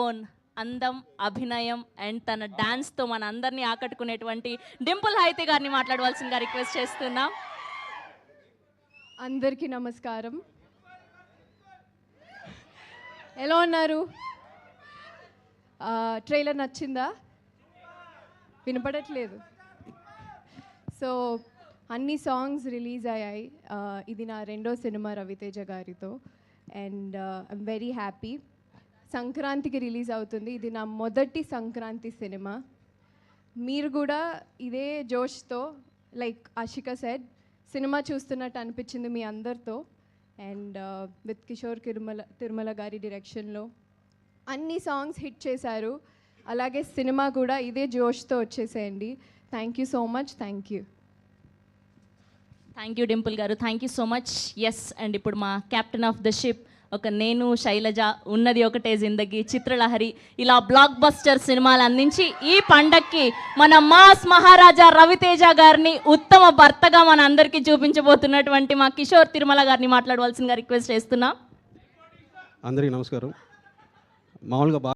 Own అందం, అభినయం and తన డాన్స్తో మన అందరినీ ఆకట్టుకునేటువంటి డింపుల్ హైతే గారిని మాట్లాడవలసిందిగా రిక్వెస్ట్ చేస్తున్నాం. అందరికీ నమస్కారం. ఎలా ఉన్నారు? ట్రైలర్ నచ్చిందా? వినపడట్లేదు. సో అన్ని సాంగ్స్ రిలీజ్ అయ్యాయి. ఇది నా రెండో సినిమా రవితేజ గారితో అండ్ ఐఎమ్ వెరీ హ్యాపీ. సంక్రాంతికి రిలీజ్ అవుతుంది. ఇది నా మొదటి సంక్రాంతి సినిమా. మీరు కూడా ఇదే జోష్తో లైక్ ఆషిక సెడ్ సినిమా చూస్తున్నట్టు అనిపించింది మీ అందరితో. అండ్ విత్ కిషోర్ తిరుమల గారి డైరెక్షన్లో అన్ని సాంగ్స్ హిట్ చేశారు. అలాగే సినిమా కూడా ఇదే జోష్తో వచ్చేసేయండి. Thank you so much. Thank you. Thank you Dimple garu, thank you so much. Yes, and ఇప్పుడు మా కెప్టెన్ ఆఫ్ ద షిప్ ఒక నేను, శైలజ, ఉన్నది ఒకటే జిందగీ, చిత్రలహరి ఇలా బ్లాక్ బస్టర్ సినిమాలు అందించి ఈ పండక్కి మన మాస్ మహారాజా రవితేజ గారిని ఉత్తమ భర్తగా మన అందరికీ చూపించబోతున్నటువంటి మా కిషోర్ తిరుమల గారిని మాట్లాడవలసిందిగా రిక్వెస్ట్ చేస్తున్నాం. అందరికీ నమస్కారం. మామూలుగా